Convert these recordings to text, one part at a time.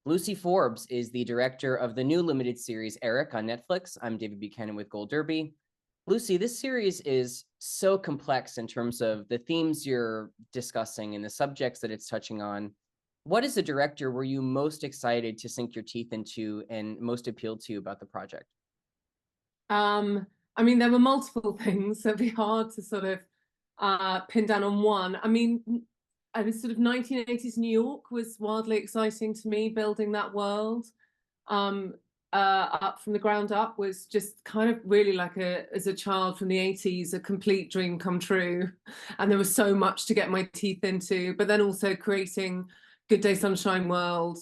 Lucy Forbes is the director of the new limited series Eric on Netflix. I'm David Buchanan with Gold Derby. Lucy, this series is so complex in terms of the themes you're discussing and the subjects that it's touching on. What as a director were you most excited to sink your teeth into and most appealed to you about the project? I mean, there were multiple things, so it'd be hard to sort of pin down on one. I mean, I was sort of 1980s New York was wildly exciting to me. Building that world up from the ground up was just kind of really like as a child from the 80s, a complete dream come true. And there was so much to get my teeth into. But then also creating Good Day Sunshine World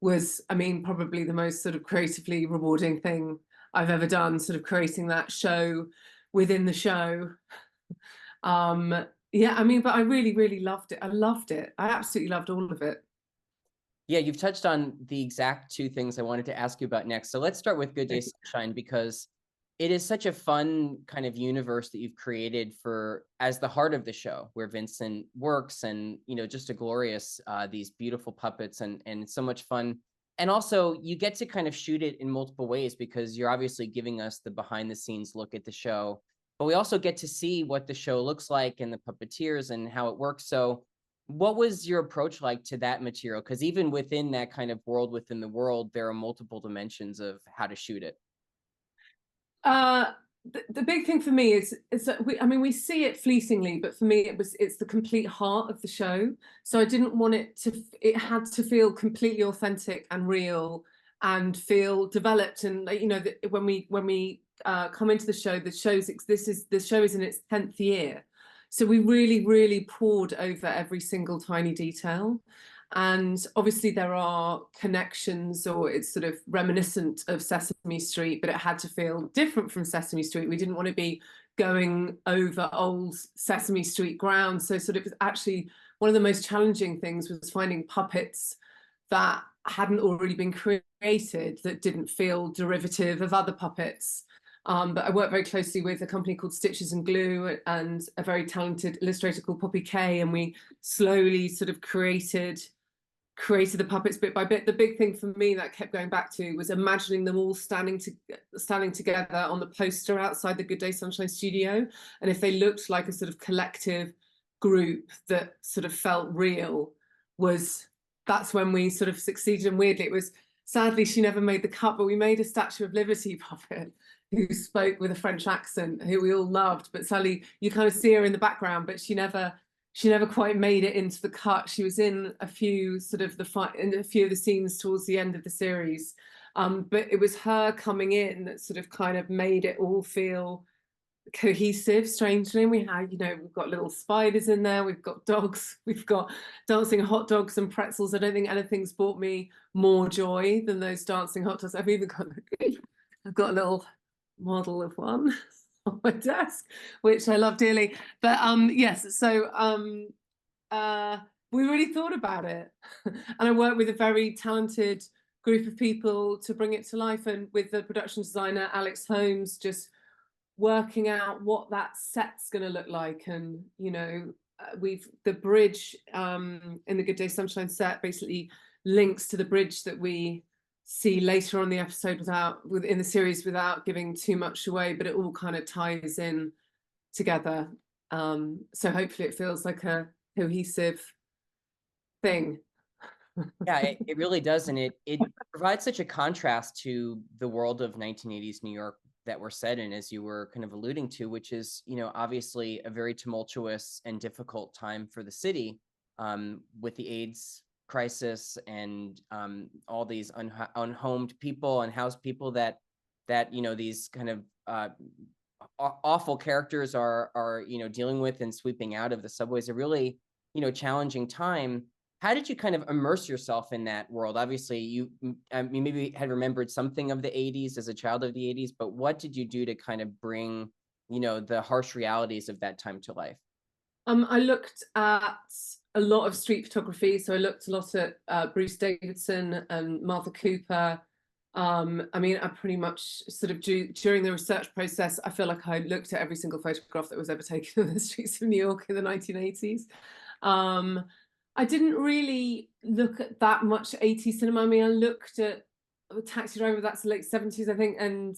was, I mean, probably the most sort of creatively rewarding thing I've ever done, sort of creating that show within the show. Yeah, I mean, but I really, really loved it. I loved it. I absolutely loved all of it. Yeah, you've touched on the exact two things I wanted to ask you about next. So let's start with Good Day Sunshine, because it is such a fun kind of universe that you've created for as the heart of the show, where Vincent works, and just a glorious these beautiful puppets, and so much fun. And also you get to kind of shoot it in multiple ways, because you're obviously giving us the behind the scenes look at the show, but we also get to see what the show looks like and the puppeteers and how it works. So what was your approach like to that material? Because even within that kind of world within the world, there are multiple dimensions of how to shoot it. The big thing for me is that we see it fleetingly, but for me it's the complete heart of the show. So I didn't want it had to feel completely authentic and real and feel developed. And when we come into the show, the show is in its 10th year. So we really, really poured over every single tiny detail. And obviously there are connections, or it's sort of reminiscent of Sesame Street, but it had to feel different from Sesame Street. We didn't want to be going over old Sesame Street ground. So sort of actually one of the most challenging things was finding puppets that hadn't already been created, that didn't feel derivative of other puppets. But I worked very closely with a company called Stitches and Glue and a very talented illustrator called Poppy Kay, and we slowly sort of created the puppets bit by bit. The big thing for me that I kept going back to was imagining them all standing together on the poster outside the Good Day Sunshine studio, and if they looked like a sort of collective group that sort of felt real, that's when we sort of succeeded. And weirdly, it was, sadly she never made the cut, but we made a Statue of Liberty puppet who spoke with a French accent, who we all loved, but sadly you kind of see her in the background, but she never quite made it into the cut. She was in a few of the scenes towards the end of the series, but it was her coming in that sort of kind of made it all feel cohesive. Strangely, we've got little spiders in there, we've got dogs, we've got dancing hot dogs and pretzels. I don't think anything's brought me more joy than those dancing hot dogs. I've got a little model of one on my desk, which I love dearly. But yes, so we really thought about it. And I worked with a very talented group of people to bring it to life, and with the production designer Alex Holmes, just working out what that set's going to look like. And the bridge in the Good Day Sunshine set basically links to the bridge that we see later on the episode within the series, without giving too much away, but it all kind of ties in together. So hopefully it feels like a cohesive thing. Yeah, it really does. And it provides such a contrast to the world of 1980s New York that we're set in, as you were kind of alluding to, which is, obviously a very tumultuous and difficult time for the city, with the AIDS crisis and all these unhomed people, unhoused people that these kind of awful characters are dealing with and sweeping out of the subways. A really challenging time. How did you kind of immerse yourself in that world? Obviously, you maybe had remembered something of the 80s as a child of the 80s, but what did you do to kind of bring the harsh realities of that time to life? I looked at a lot of street photography. So I looked a lot at Bruce Davidson and Martha Cooper. I pretty much sort of during the research process, I feel like I looked at every single photograph that was ever taken of the streets of New York in the 1980s. I didn't really look at that much 80s cinema. I mean, I looked at Taxi Driver, that's the late 70s, I think, and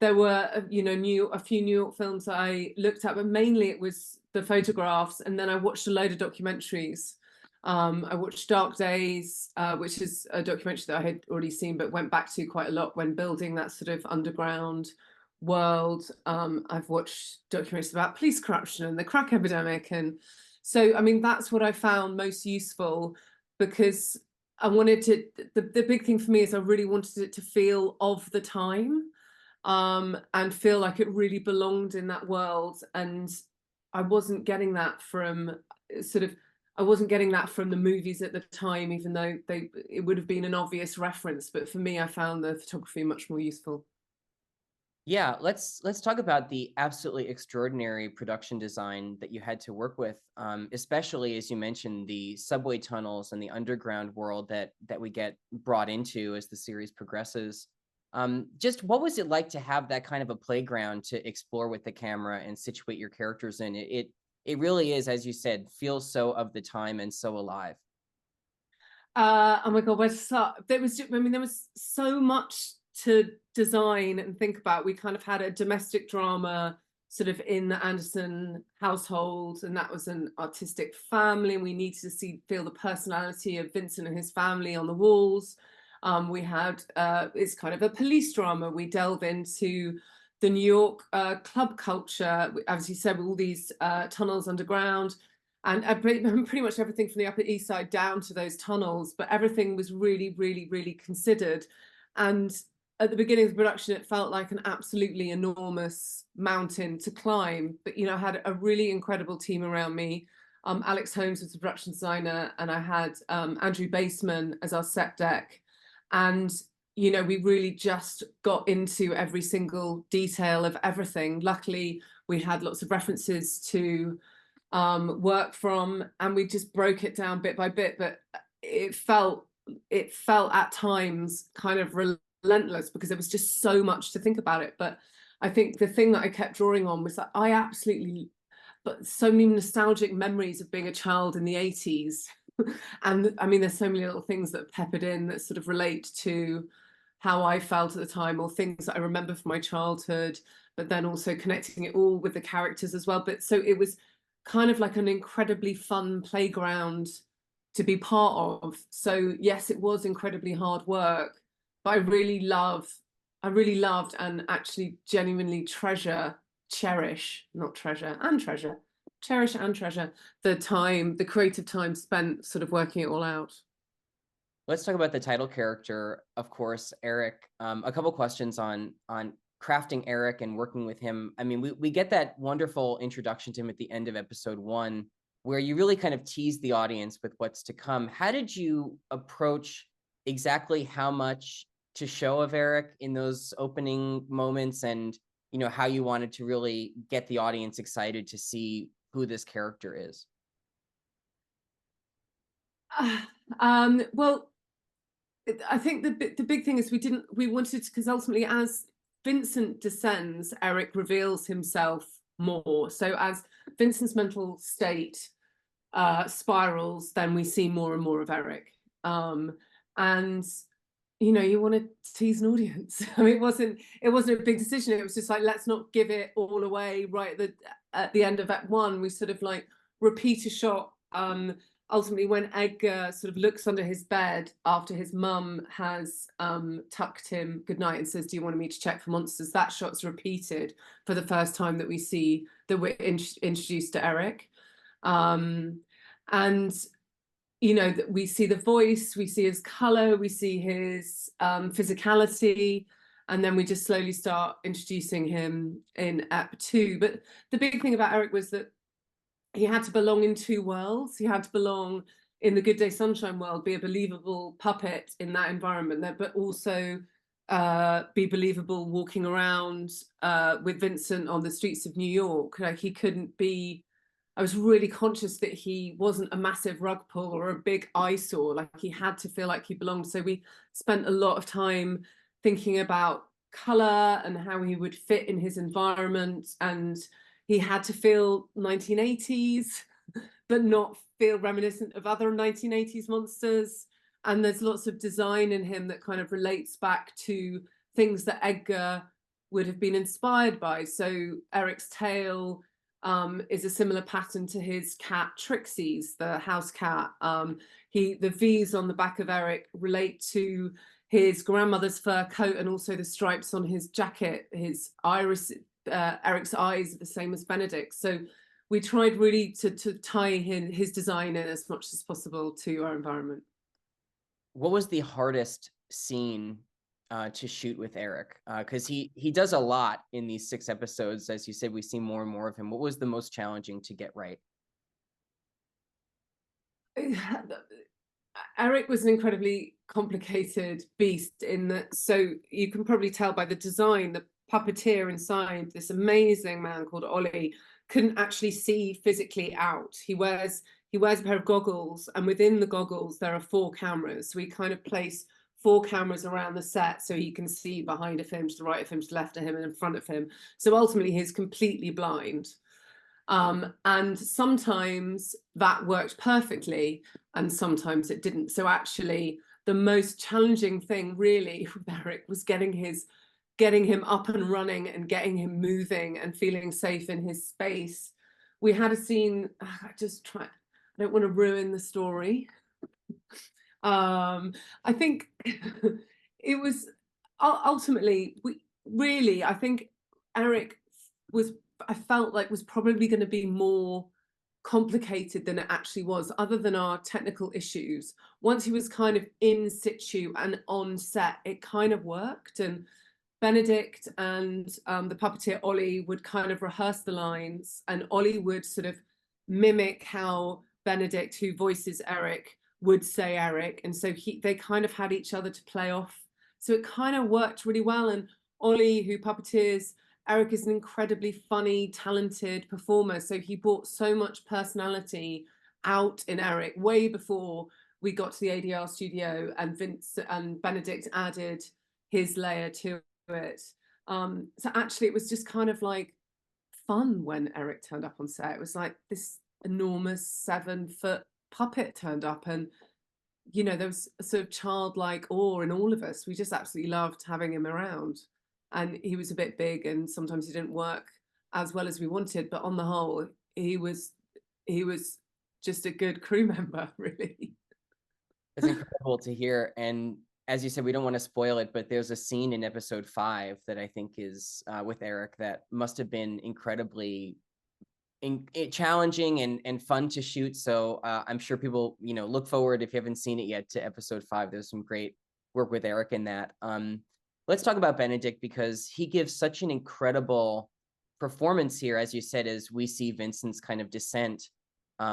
there were, you know, a few New York films that I looked at, but mainly it was the photographs. And then I watched a load of documentaries. I watched Dark Days, which is a documentary that I had already seen, but went back to quite a lot when building that sort of underground world. I've watched documentaries about police corruption and the crack epidemic. And so, I mean, that's what I found most useful, because I wanted to, the big thing for me is I really wanted it to feel of the time, and feel like it really belonged in that world. And I wasn't getting that from I wasn't getting that from the movies at the time, even though it would have been an obvious reference. But for me, I found the photography much more useful. Yeah, let's talk about the absolutely extraordinary production design that you had to work with, especially as you mentioned the subway tunnels and the underground world that we get brought into as the series progresses. Just what was it like to have that kind of a playground to explore with the camera and situate your characters in? It really is, as you said, feels so of the time and so alive. Oh my God, there was, I mean, there was so much to design and think about. We kind of had a domestic drama sort of in the Anderson household, and that was an artistic family, and we needed to feel the personality of Vincent and his family on the walls. We had it's kind of a police drama. We delve into the New York club culture, as you said, with all these tunnels underground, and pretty much everything from the Upper East Side down to those tunnels. But everything was really, really, really considered. And at the beginning of the production, it felt like an absolutely enormous mountain to climb. But, you know, I had a really incredible team around me. Alex Holmes was the production designer, and I had Andrew Baseman as our set deck. And, you know, we really just got into every single detail of everything. Luckily, we had lots of references to work from, and we just broke it down bit by bit. But it felt at times kind of relentless, because there was just so much to think about it. But I think the thing that I kept drawing on was that but so many nostalgic memories of being a child in the 80s. And I mean, there's so many little things that are peppered in that sort of relate to how I felt at the time, or things that I remember from my childhood, but then also connecting it all with the characters as well. But so it was kind of like an incredibly fun playground to be part of. So yes, it was incredibly hard work, but I really loved and actually genuinely cherish the creative time spent sort of working it all out. Let's talk about the title character, of course, Eric. A couple questions on crafting Eric and working with him. I mean, we get that wonderful introduction to him at the end of episode 1, where you really kind of tease the audience with what's to come. How did you approach exactly how much to show of Eric in those opening moments, and, you know, how you wanted to really get the audience excited to see who this character is? Well, I think the big thing is we wanted to, because ultimately as Vincent descends, Eric reveals himself more. So as Vincent's mental state spirals, then we see more and more of Eric. And you know, you want to tease an audience. I mean, it wasn't a big decision. It was just like, let's not give it all away right at the end of Act 1. We sort of like repeat a shot. Ultimately, when Edgar sort of looks under his bed after his mum has tucked him goodnight and says, "Do you want me to check for monsters?" That shot's repeated for the first time that we're introduced to Eric. And you know, we see the voice, we see his color, we see his physicality, and then we just slowly start introducing him in Act 2. But the big thing about Eric was that he had to belong in two worlds. He had to belong in the Good Day Sunshine world, be a believable puppet in that environment, but also be believable walking around with Vincent on the streets of New York. Like, he couldn't be. I was really conscious that he wasn't a massive rug pull or a big eyesore. Like, he had to feel like he belonged. So we spent a lot of time thinking about color and how he would fit in his environment. And he had to feel 1980s, but not feel reminiscent of other 1980s monsters. And there's lots of design in him that kind of relates back to things that Edgar would have been inspired by. So Eric's tail is a similar pattern to his cat Trixie's, the house cat. The V's on the back of Eric relate to his grandmother's fur coat, and also the stripes on his jacket. His iris, Eric's eyes are the same as Benedict. So we tried really to tie his design in as much as possible to our environment. What was the hardest scene to shoot with Eric? Because he does a lot in these 6 episodes. As you said, we see more and more of him. What was the most challenging to get right? Eric was an incredibly complicated beast in that, so you can probably tell by the design, the puppeteer inside, this amazing man called Ollie, couldn't actually see physically out. He wears a pair of goggles, and within the goggles there are 4 cameras. So we kind of place 4 cameras around the set so he can see behind of him, to the right of him, to the left of him, and in front of him. So ultimately he's completely blind. And sometimes that worked perfectly and sometimes it didn't. So actually the most challenging thing really with Eric was getting him up and running and getting him moving and feeling safe in his space. We had a scene, I don't want to ruin the story. I think it was ultimately, I think Eric I felt like was probably going to be more complicated than it actually was, other than our technical issues. Once he was kind of in situ and on set, it kind of worked. And Benedict and the puppeteer Ollie would kind of rehearse the lines, and Ollie would sort of mimic how Benedict, who voices Eric, would say Eric. And so they kind of had each other to play off. So it kind of worked really well. And Ollie, who puppeteers Eric, is an incredibly funny, talented performer. So he brought so much personality out in Eric way before we got to the ADR studio, and Vincent and Benedict added his layer to it. So actually it was just kind of like fun when Eric turned up on set. It was like this enormous 7-foot puppet turned up, and there was a sort of childlike awe in all of us. We just absolutely loved having him around. And he was a bit big, and sometimes he didn't work as well as we wanted, but on the whole he was just a good crew member, really. It's incredible to hear. And as you said, we don't want to spoil it, but there's a scene in episode 5 that I think is with Eric that must have been incredibly challenging and fun to shoot. So I'm sure people look forward, if you haven't seen it yet, to episode 5. There's some great work with Eric in that. Let's talk about Benedict, because he gives such an incredible performance here. As you said, as we see Vincent's kind of descent,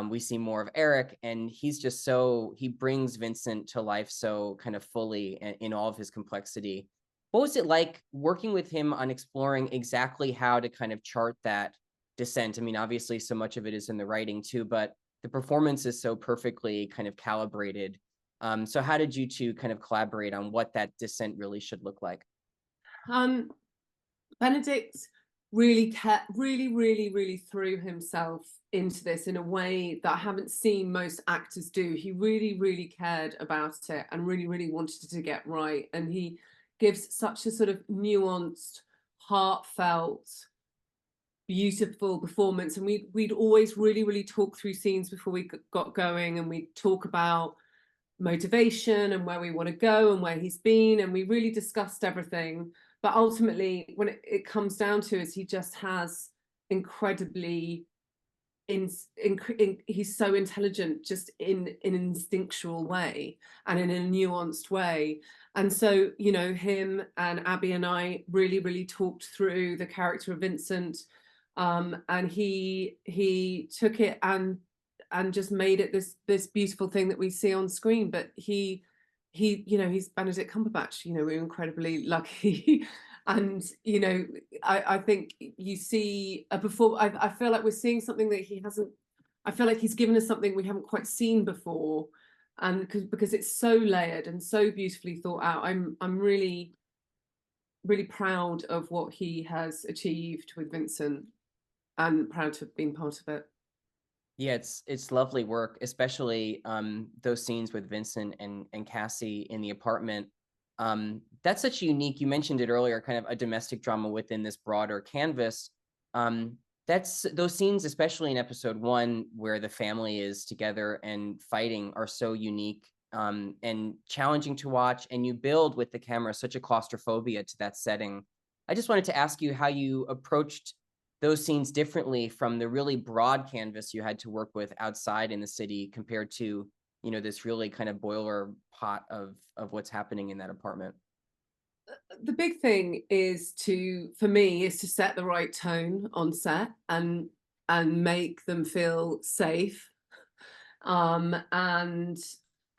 we see more of Eric, and he brings Vincent to life so kind of fully in all of his complexity. What was it like working with him on exploring exactly how to kind of chart that descent? I mean, obviously so much of it is in the writing too, but the performance is so perfectly kind of calibrated. So how did you two kind of collaborate on what that descent really should look like? Benedict really threw himself into this in a way that I haven't seen most actors do. He really cared about it and really wanted to get right. And he gives such a sort of nuanced, heartfelt, beautiful performance. And we'd always really talk through scenes before we got going, and we'd talk about motivation and where we want to go and where he's been, and we really discussed everything. But ultimately when it comes down to it, he just has incredibly he's so intelligent, just in an instinctual way and in a nuanced way. And so him and Abby and I really talked through the character of Vincent, and he took it and just made it this beautiful thing that we see on screen. But he's Benedict Cumberbatch. We're incredibly lucky. And I think you see I feel like we're seeing something that he hasn't. I feel like he's given us something we haven't quite seen before, and because it's so layered and so beautifully thought out. I'm really proud of what he has achieved with Vincent, and proud to have been part of it. Yeah, it's lovely work, especially those scenes with Vincent and Cassie in the apartment. That's such a unique, you mentioned it earlier, kind of a domestic drama within this broader canvas. That's those scenes, especially in episode 1, where the family is together and fighting, are so unique and challenging to watch. And you build with the camera such a claustrophobia to that setting. I just wanted to ask you how you approached those scenes differently from the really broad canvas you had to work with outside in the city compared to, you know, this really kind of boiler pot of what's happening in that apartment. The big thing is for me, is to set the right tone on set and make them feel safe. And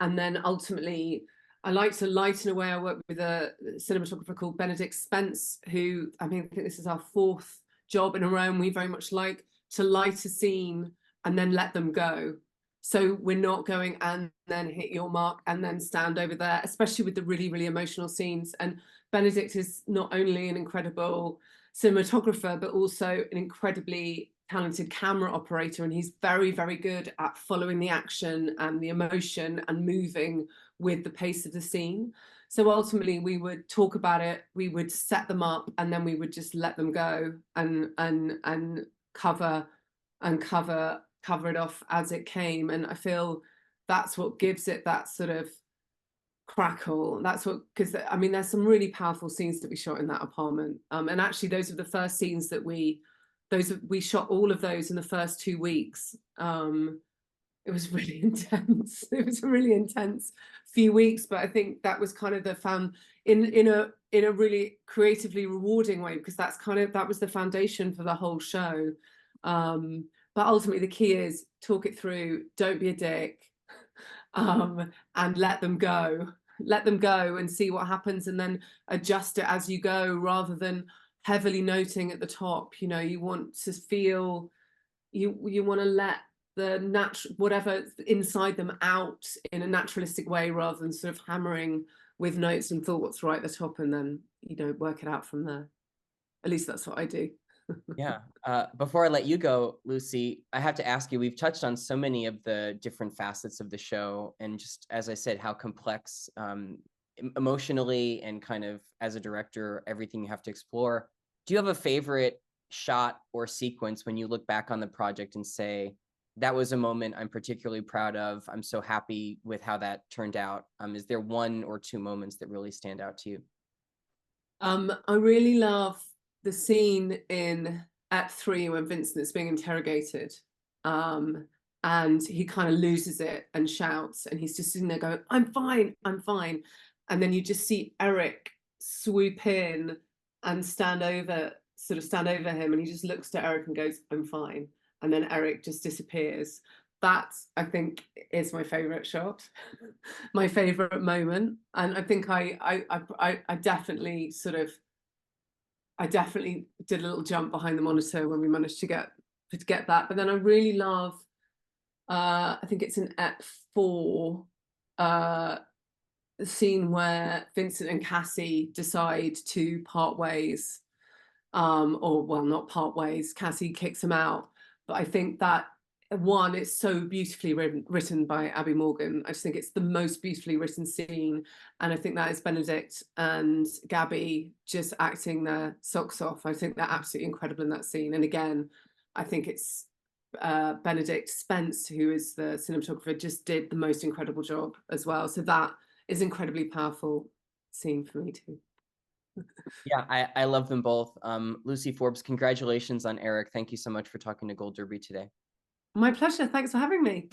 then ultimately, I like to lighten away. I work with a cinematographer called Benedict Spence, who, I think this is our 4th job in a row, and we very much like to light a scene and then let them go. So we're not going and then hit your mark and then stand over there, especially with the really, really emotional scenes. And Benedict is not only an incredible cinematographer, but also an incredibly talented camera operator. And he's very, very good at following the action and the emotion and moving with the pace of the scene. So ultimately we would talk about it, we would set them up, and then we would just let them go and cover it off as it came. And I feel that's what gives it that sort of crackle. That's what, because I mean, there's some really powerful scenes that we shot in that apartment. And actually those are the first scenes that we shot all of those in the first 2 weeks. It was really intense. It was a really intense few weeks, but I think that was kind of the in a really creatively rewarding way, because that was the foundation for the whole show. But ultimately the key is talk it through, don't be a dick, and let them go and see what happens, and then adjust it as you go, rather than heavily noting at the top. You know, you want to feel, you want to let the natural, whatever inside them, out in a naturalistic way, rather than sort of hammering with notes and thoughts right at the top, and then, you know, work it out from there. At least that's what I do. Yeah. Before I let you go, Lucy, I have to ask you, we've touched on so many of the different facets of the show, and just, as I said, how complex emotionally and kind of as a director, everything you have to explore. Do you have a favorite shot or sequence when you look back on the project and say, that was a moment I'm particularly proud of, I'm so happy with how that turned out? Is there 1 or 2 moments that really stand out to you? I really love the scene in Act 3 when Vincent is being interrogated, and he kind of loses it and shouts, and he's just sitting there going, I'm fine, I'm fine. And then you just see Eric swoop in and stand over him, and he just looks to Eric and goes, I'm fine. And then Eric just disappears. That, I think, is my favorite shot, my favorite moment. And I think I definitely I definitely did a little jump behind the monitor when we managed to get that. But then I really love, I think it's in Ep 4, the scene where Vincent and Cassie decide to part ways, or, well, not part ways, Cassie kicks him out. But I think that, one, it's so beautifully written by Abby Morgan. I just think it's the most beautifully written scene, and I think that is Benedict and Gabby just acting their socks off. I think they're absolutely incredible in that scene. And again, I think it's Benedict Spence, who is the cinematographer, just did the most incredible job as well. So that is incredibly powerful scene for me too. Yeah, I love them both. Lucy Forbes, congratulations on Eric. Thank you so much for talking to Gold Derby today. My pleasure. Thanks for having me.